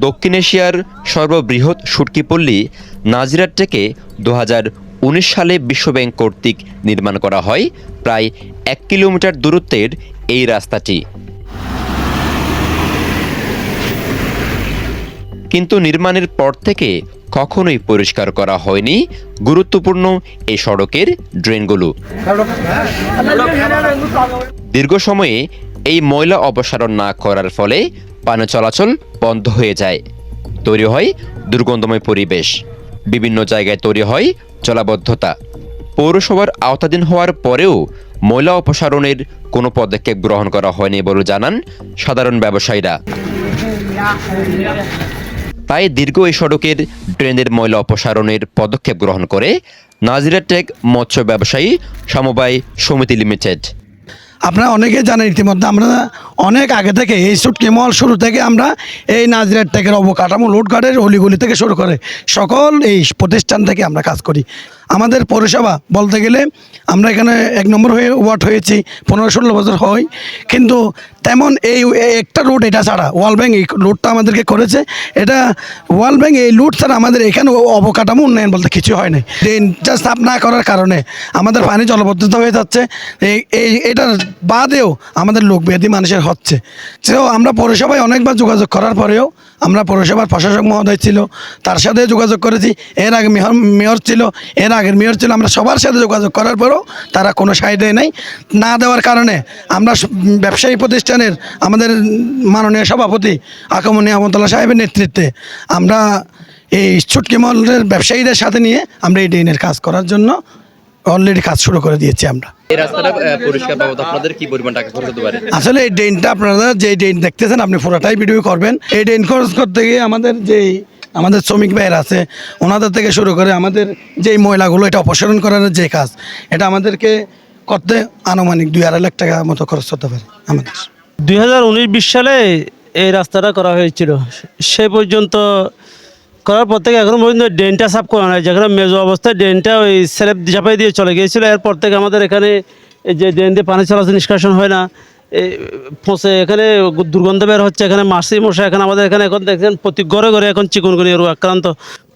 দক্ষিণ এশিয়ার সর্ববৃহৎ শুটকি পল্লী নাজিরাট থেকে 2019 সালে বিশ্বব্যাংক কর্তৃক নির্মাণ করা হয় প্রায় 1 কিলোমিটার দূরত্বের এই রাস্তাটি। কিন্তু নির্মাণের পর থেকে কখনোই পরিষ্কার করা হয়নি গুরুত্বপূর্ণ এই সড়কের ড্রেনগুলো। দীর্ঘ সময়ে এই ময়লা অপসারণ না করার ফলে পানি চলাচল বন্ধ হয়ে যায়, তৈরি হয় দুর্গন্ধময় পরিবেশ, বিভিন্ন জায়গায় তৈরি হয় জলাবদ্ধতা। পৌরসভার আওতাধীন হওয়ার পরেও ময়লা অপসারণের কোনো পদক্ষেপ গ্রহণ করা হয়নি বলে জানান সাধারণ ব্যবসায়ীরা। তাই দীর্ঘ এই সড়কের ড্রেনের ময়লা অপসারণের পদক্ষেপ গ্রহণ করে নাজিরা টেক মৎস্য ব্যবসায়ী সমবায় সমিতি লিমিটেড। আপনারা অনেকে জানেন ইতিমধ্যে আমরা অনেক আগে থেকে এই শুটকি মল শুরু থেকে আমরা এই নাজিরা টেকের অবকাঠামো লুটঘাটের অলিগলি থেকে শুরু করে সকল এই প্রতিষ্ঠান থেকে আমরা কাজ করি। আমাদের পৌরসভা বলতে গেলে আমরা এখানে 1 নম্বর হয়ে ওয়ার্ড হয়েছি 15-16 বছর হয়, কিন্তু তেমন এই একটা রুট এটা ছাড়া ওয়ার্ল্ড ব্যাংক এই লুটটা আমাদেরকে করেছে। এটা ওয়ার্ল্ড ব্যাংক এই লুট ছাড়া আমাদের এখানে অবকাঠামো উন্নয়ন বলতে কিছু হয় নাই। ড্রেনটা সাফ না করার কারণে আমাদের পানি জলবদ্ধতা হয়ে যাচ্ছে। এটার বাদেও আমাদের লোক ব্যাধি মানুষের হচ্ছে। সেও আমরা পৌরসভায় অনেকবার যোগাযোগ করার পরেও আমরা পৌরসভার প্রশাসক মহোদয় ছিল, তার সাথে যোগাযোগ করেছি। এর আগে মেয়র ছিল, এর আগের মেয়র ছিল, আমরা সবার সাথে যোগাযোগ করার পরেও তারা কোনো সায় দেয় নাই। না দেওয়ার কারণে আমরা ব্যবসায়ী প্রতিষ্ঠানের আমাদের মাননীয় সভাপতি আকামনী আহমদুল্লাহ সাহেবের নেতৃত্বে আমরা এই শুটকি মলের ব্যবসায়ীদের সাথে নিয়ে আমরা এই ড্রেনের কাজ করার জন্য অলরেডি কাজ শুরু করে দিয়েছি। আমরা এই রাস্তাটা পরিষ্কার বাবদ আপনাদের কি পরিমাণ টাকা খরচ হতে পারে? আসলে এই ড্রেনটা আপনারা যে ড্রেন দেখতেছেন আপনি পুরোটাই ভিডিও করবেন। এই ড্রেন খরচ করতে গিয়ে আমাদের শ্রমিক ভাইয়ের আছে, ওনাদের থেকে শুরু করে আমাদের যেই ময়লাগুলো এটা অপসারণ করার যে কাজ, এটা আমাদেরকে করতে আনুমানিক 2-2.5 লাখ টাকা মতো খরচ হতে পারে আমাদের। 2019-20 সালে এই রাস্তাটা করা হয়েছিল। সে পর্যন্ত করার পর থেকে এখনো পর্যন্ত ড্রেনটা সাফ করা হয়, যেখানে মেজো অবস্থায় ড্রেনটা ওই স্ল্যাব ঝাঁপাই দিয়ে চলে গিয়েছিল। এরপর থেকে আমাদের এখানে এই যে ড্রেন দিয়ে পানি চলাচল নিষ্কাশন হয় না, পচে এখানে দুর্গন্ধ বের হচ্ছে। এখানে মাছি মশা এখানে আমাদের এখানে এখন দেখছেন প্রতি ঘরে ঘরে এখন চিকুনগুনিয়া রোগ আক্রান্ত।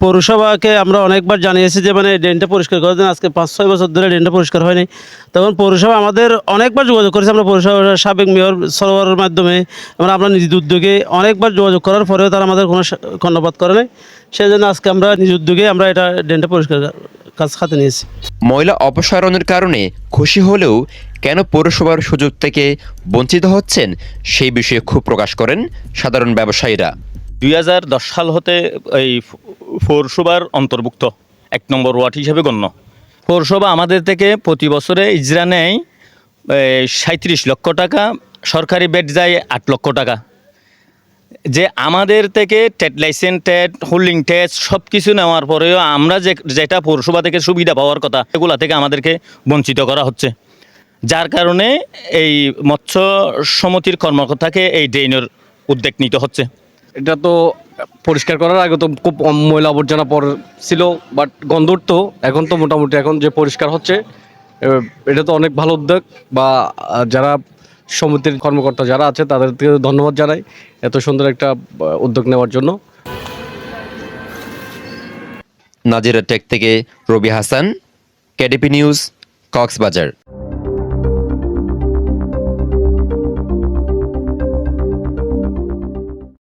পৌরসভাকে আমরা অনেকবার জানিয়েছি যে মানে ড্রেনটা পরিষ্কার করে দেন। আজকে 5-6 বছর ধরে ড্রেনটা পরিষ্কার হয়নি। তখন পৌরসভা আমাদের অনেকবার যোগাযোগ করেছে। আমরা পৌরসভার সাবেক মেয়র সরোবরের মাধ্যমে আমরা নিজ উদ্যোগে অনেকবার যোগাযোগ করার পরেও তারা আমাদের কোনো কর্ণপাত করে নাই। সেই জন্য আজকে আমরা নিজ উদ্যোগে আমরা এটা ড্রেনটা পরিষ্কার কাজ হাতে নিয়েছি। ময়লা অপসারণের কারণে খুশি হলেও কেন পৌরসভার সুযোগ থেকে বঞ্চিত হচ্ছেন সেই বিষয়ে ক্ষোভ প্রকাশ করেন সাধারণ ব্যবসায়ীরা। 2010 সাল হতে এই পৌরসভার অন্তর্ভুক্ত 1 নম্বর ওয়ার্ড হিসেবে গণ্য। পৌরসভা আমাদের থেকে প্রতি বছরে ইজরা নেয় 37 লক্ষ টাকা, সরকারি বেড যায় 8 লক্ষ টাকা। যে আমাদের থেকে TET licence, TET holding tax সব কিছু নেওয়ার পরেও আমরা যেটা পৌরসভা থেকে সুবিধা পাওয়ার কথা এগুলা থেকে আমাদেরকে বঞ্চিত করা হচ্ছে। যার কারণে এই মৎস্য সমিতির কর্মকর্তাকে এই ড্রেনের উদ্যোগ নিতে হচ্ছে। এটা তো পরিষ্কার করার আগে তো খুব ময়লা আবর্জনা ছিল, বাট গন্ধ উঠতো। এখন তো মোটামুটি এখন যে পরিষ্কার হচ্ছে, এটা তো অনেক ভালো উদ্যোগ। বা যারা সমিতির কর্মকর্তা যারা আছে তাদেরকে ধন্যবাদ জানাই এত সুন্দর একটা উদ্যোগ নেওয়ার জন্য। নাজিরা টেক থেকে রবি হাসান, কেডিপি নিউজ, কক্সবাজার।